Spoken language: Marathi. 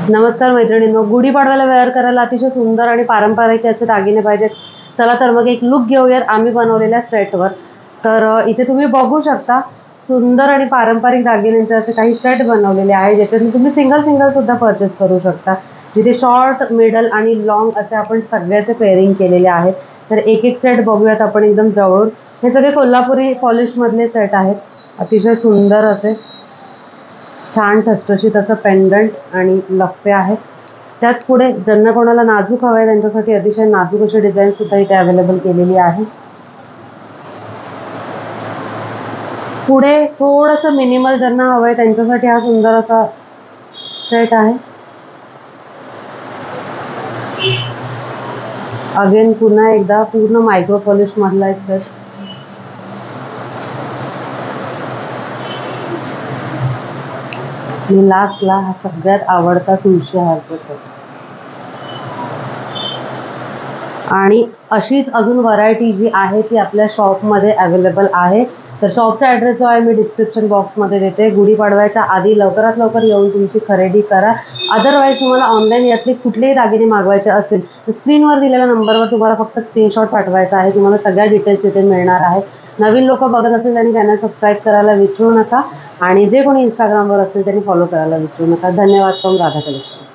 नमस्कार मैत्रिणींनो, गुढीपाडव्याला वेअर करायला अतिशय सुंदर आणि पारंपरिक असे दागिने पाहिजेत. चला तर मग एक लुक घेऊयात आम्ही बनवलेल्या सेटवर. तर इथे तुम्ही बघू शकता सुंदर आणि पारंपरिक दागिन्यांचे असे काही सेट बनवलेले आहे, ज्याच्यातून तुम्ही सिंगल सिंगल सुद्धा परचेस करू शकता. जिथे शॉर्ट, मिडल आणि लॉंग असे आपण सगळ्याचे पेअरिंग केलेले आहेत. तर एक एक सेट बघूयात आपण एकदम जवळून. हे सगळे कोल्हापुरी पॉलिश मधले सेट आहेत. अतिशय सुंदर असे छान ठसठशीत असं पेंडंट आणि लफे आहेत. त्याच पुढे ज्यांना कोणाला नाजूक हवं आहे त्यांच्यासाठी अतिशय नाजूक अशी डिझाईन सुद्धा इथे अवेलेबल केलेली आहे. पुढे थोडंसं मिनिमल ज्यांना हवं आहे त्यांच्यासाठी हा सुंदर असा सेट आहे. अगेन पुन्हा एकदा पूर्ण मायक्रो पॉलिश मधला एक सेट. आणि लास्टला हा सगळ्यात आवडता तुळशी हारचा सेट. आणि अशीच अजून व्हरायटी जी आहे ती आपल्या शॉपमध्ये अवेलेबल आहे. तर शॉपचा ॲड्रेस जो आहे मी डिस्क्रिप्शन बॉक्समध्ये देते. गुढीपाडव्याच्या आधी लवकरात लवकर येऊन तुमची खरेदी करा. अदरवाईज तुम्हाला ऑनलाईन यातले कुठलेही दागिने मागवायचे असेल तर स्क्रीनवर दिलेल्या नंबरवर तुम्हाला फक्त स्क्रीनशॉट पाठवायचा आहे. तुम्हाला सगळ्या डिटेल्स इथे मिळणार आहेत. नवीन लोक बघत असेल त्यांनी चॅनल सबस्क्राईब करायला विसरू नका आणि जे कोणी इंस्टाग्रामवर असेल त्यांनी फॉलो करायला विसरू नका. धन्यवाद फ्रॉम राधा कलेक्शन.